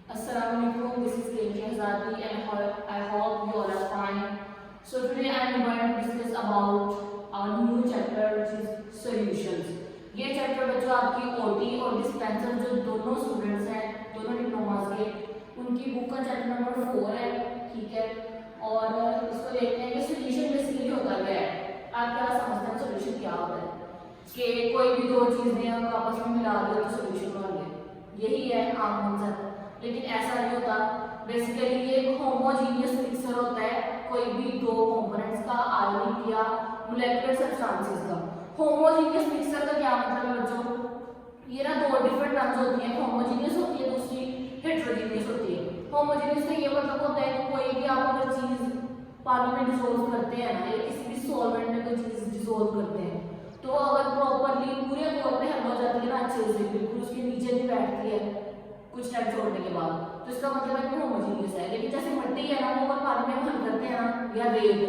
Assalamualaikum. This is Kenji Azadi and I hope you all are fine. So today I am going to discuss about our new chapter which is solutions. ये chapter बच्चों आपकी OT और dispenser जो दोनों students हैं दोनों diplomas के उनकी बुक का चैप्टर नंबर 4 है, ठीक है। और इसको देखते हैं कि सोल्यूशन बेसिकली होता क्या है। आप क्या समझते हैं सोल्यूशन क्या होता है कि कोई भी दो चीजें हम आपस में मिला दो तो सोल्यूशन बन गया, यही है आम आंसर। लेकिन ऐसा नहीं होता। बेसिकली ये होमोजीनियस मिक्सचर होता है कोई भी दो कंपोनेंट्स का, आयोनिक या मोलेकुलर सब्सटेंसेस का। होमोजीनियस मिक्सचर का क्या मतलब है बच्चों, ये ना दो डिफरेंट टर्म्स होती हैं, होमोजीनियस होती है दूसरी हेटेरोजीनियस होती है। होमोजीनियस का ये मतलब होता है कि कोई भी आप अगर चीज पानी में डिसोल्व करते हैं ना या किसी भी सॉल्वेंट में कोई चीज डिसोल्व करते हैं तो अगर प्रॉपरली पूरे तौर पे हल हो जाती है ना अच्छे से, बिल्कुल उसके नीचे भी बैठती है कुछ टाइम छोड़ने के बाद, तो इसका मतलब है कि होमोजीनियस है। लेकिन जैसे मिट्टी है ना वो अगर पानी में हल करते हैं ना या रेत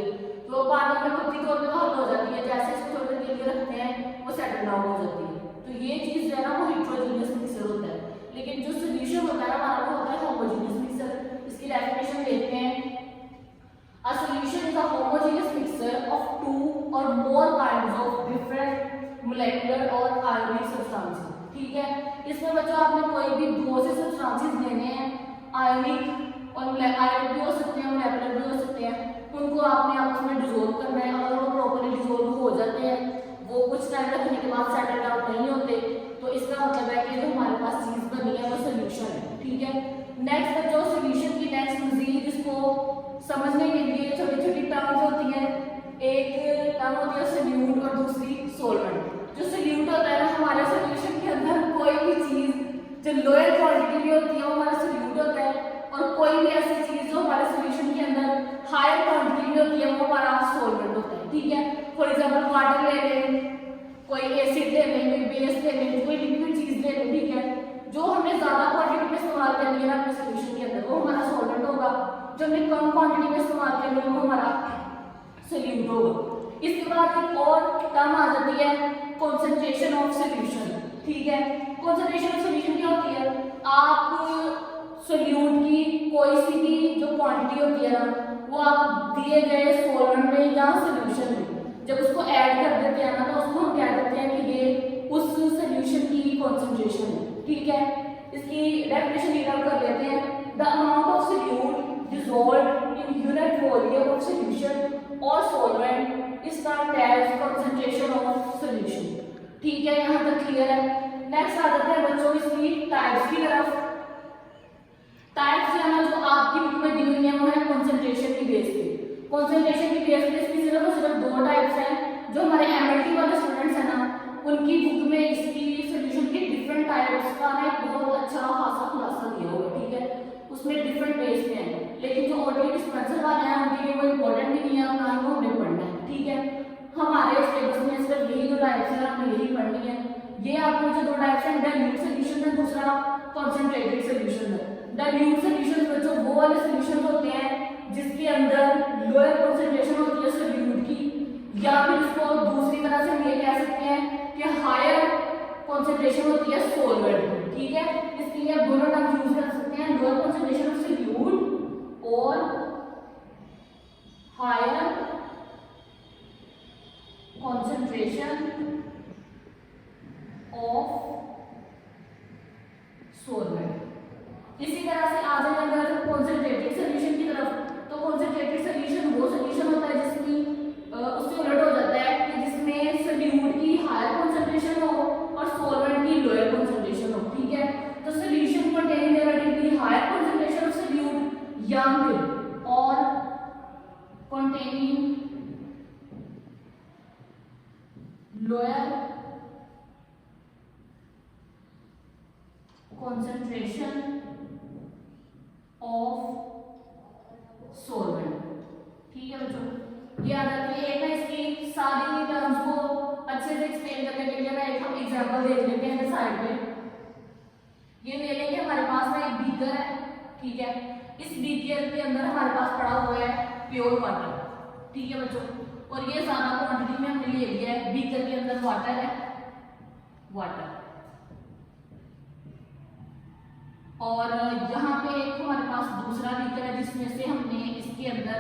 तो पानी में पत्ती तौर पे हल हो जाती है, जैसे इसको थोड़ी देर के लिए रखते हैं वो सेटल डाउन हो जाती है। तो ये चीज जो है ना वो हेटेरोजीनियस मिक्सचर होता है। लेकिन जो सोल्यूशन होता है हमारा वो होता है होमोजीनियस मिक्सचर। इसकी डेफिनेशन देखते हैं। A solution is a homogeneous mixture of two or more kinds of different molecular or ionic substances, ठीक है। इसमें बच्चों आपने कोई भी दो से सब्सटेंसेस लेने हैं, आयनिक और आयनिक भी हो सकते हैं मोलेकुलर भी हो सकते हैं, उनको आपने आपस में डिसोल्व करना है। अगर वो प्रॉपर्ली डिसोल्व हो जाते हैं, वो कुछ टाइम रखने के बाद सेटल डाउन नहीं होते, तो इसका मतलब है कि जो हमारे पास चीज बनी है वो सोल्यूशन है, ठीक है। नेक्स्ट बच्चों सोल्यूशन की नेक्स्ट मजीद इसको समझने के लिए छोटी छोटी टर्म्स होती हैं। एक टर्म होती है सोल्यूट और दूसरी सॉल्वेंट। जो सोल्यूट होता है ना हमारे सॉल्यूशन के अंदर कोई भी चीज जो लोअर क्वांटिटी में होती है वो हमारा सोल्यूट होता है, और कोई भी ऐसी चीज जो हमारे सॉल्यूशन के अंदर हायर क्वांटिटी में होती है वो हमारा सॉल्वेंट होता है, ठीक है। फॉर एग्जांपल वाटर ले लें, कोई एसिड ले लें, कोई बेस ले लें, कोई लिक्विड चीज ले लें, ठीक है। जो हमने ज्यादा क्वांटिटी में इस्तेमाल करनी है ना अपने सॉल्यूशन के अंदर वो हमारा सॉल्वेंट होगा, जो हमने कम क्वांटिटी में इस्तेमाल करनी है वो हमारा सोल्यूट होगा। इसके बाद एक और टर्म आ जाती है कंसंट्रेशन ऑफ सॉल्यूशन, ठीक है। कंसंट्रेशन ऑफ सॉल्यूशन क्या होती है, आप सोल्यूट की कोई सी भी जो क्वांटिटी होती है ना वो आप दिए गए सॉल्वेंट में या सॉल्यूशन में जब उसको ऐड कर देते हैं ना तो उसको हम कह देते हैं कि ये उस सॉल्यूशन की कंसंट्रेशन है, ठीक है। इसकी डेफिनेशन रीड आउट कर लेते हैं। The amount of solute dissolved in unit volume of solution or solvent is termed as concentration of solution, ठीक है। यहाँ तक क्लियर है। नेक्स्ट आ जाते हैं बच्चों इसकी टाइप्स की तरफ। टाइप्स जो है ना जो आपकी बुक में दी हुई है वो है कंसंट्रेशन की बेस पे। कंसंट्रेशन की बेस पे इसकी सिर्फ और सिर्फ दो टाइप्स हैं। जो हमारे एमएलटी वाले स्टूडेंट्स हैं ना उनकी बुक में इसकी सोल्यूशन की डिफरेंट टाइप्स का ना बहुत अच्छा खासा खुलासा दिया हुआ है, ठीक है। उसमें डिफरेंट बेस पे हैं, लेकिन जो ऑडियो डिस्पेंसर वाले हैं उनके लिए वो इम्पोर्टेंट भी नहीं है, ना ही वो हमें पढ़ना है, ठीक है। हमारे सिलेबस में सिर्फ यही दो टाइप्स हैं, हमें यही पढ़नी है। ये आपको जो दो टाइप्स हैं डाइल्यूट सॉल्यूशन है, दूसरा कंसंट्रेटेड सॉल्यूशन है। डाइल्यूट सॉल्यूशन बच्चों वो वाले सॉल्यूशन होते हैं जिसके अंदर लोअर कंसंट्रेशन होती है सोल्यूट की, या फिर इसको दूसरी तरह से हम ये कह सकते हैं कि हायर कंसंट्रेशन होती है सॉल्वेंट, ठीक है। इसके लिए आप दोनों टर्म्स यूज कर सकते हैं, लोअर कंसंट्रेशन ऑफ सोल्यूट और हायर कंसंट्रेशन ऑफ सॉल्वेंट। इसी तरह से आ जाए अगर कंसंट्रेटेड सॉल्यूशन की तरफ, तो कंसंट्रेटेड सॉल्यूशन वो सॉल्यूशन होता है जिसकी उससे उलट हो जाता है कि जिसमें सोल्यूट की हायर कंसंट्रेशन हो और सॉल्वेंट की लोअर कंसंट्रेशन हो, ठीक है। तो solution containing relatively higher concentration of solute या फिर और containing lower concentration of solvent, ठीक है बच्चों। ये आ जाती है। एक है इसकी सारी टर्म्स को अच्छे से एक्सप्लेन करने के लिए ना एक हम एग्जांपल देख लेते हैं साइड पे। ये ले लेंगे, हमारे पास ना एक बीकर है, ठीक है। इस बीकर के अंदर हमारे पास पड़ा हुआ है प्योर वाटर, ठीक है बच्चों। और ये ज्यादा क्वांटिटी में हमने ले लिया है, बीकर के अंदर वाटर है, वाटर। और यहाँ पे एक हमारे पास दूसरा बीकर है जिसमें से हमने इसके अंदर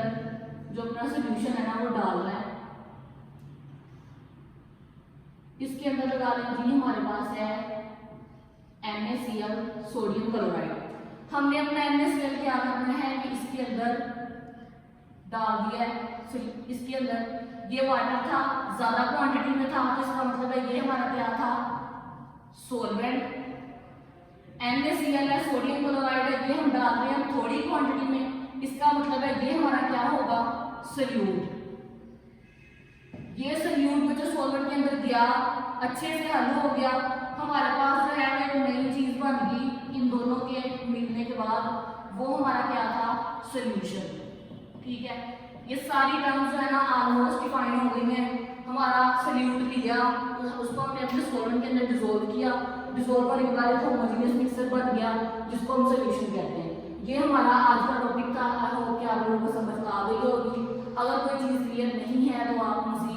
जो अपना सोल्यूशन है ना वो डालना है। इसके अंदर लगा लेंगे हमारे पास है NaCl सोडियम क्लोराइड। हमने अपना NaCl क्या करना है कि इसके अंदर डाल दिया है। इसके अंदर ये वाटर था, ज्यादा क्वांटिटी में था, तो इसका मतलब है ये हमारा क्या था, सॉल्वेंट। NaCl है, सोडियम क्लोराइड है, ये हम डाल रहे हैं थोड़ी क्वांटिटी में, इसका मतलब है ये हमारा क्या होगा, सोल्यूट। ये सोल्यूट जो सॉल्वेंट के अंदर गया, अच्छे से हल हो गया, हमारे पास जो है एक नई चीज बन गई इन दोनों के मिलने के बाद, वो हमारा क्या था, सोल्यूशन। ठीक है, ये सारी टर्म्स जो है ना ऑलमोस्ट डिफाइन हो गई हैं। हमारा सोल्यूट लिया, उसको हमने अपने सॉल्वेंट के अंदर डिसोल्व किया, डिसोल्व होने के बाद एक होमोजेनियस मिक्सचर बन गया जिसको हम सोल्यूशन कहते हैं। ये हमारा आज का टॉपिक था। आई होप कि आप लोगों को समझ आ गई होगी। अगर कोई चीज़ क्लियर नहीं है तो आप मुझे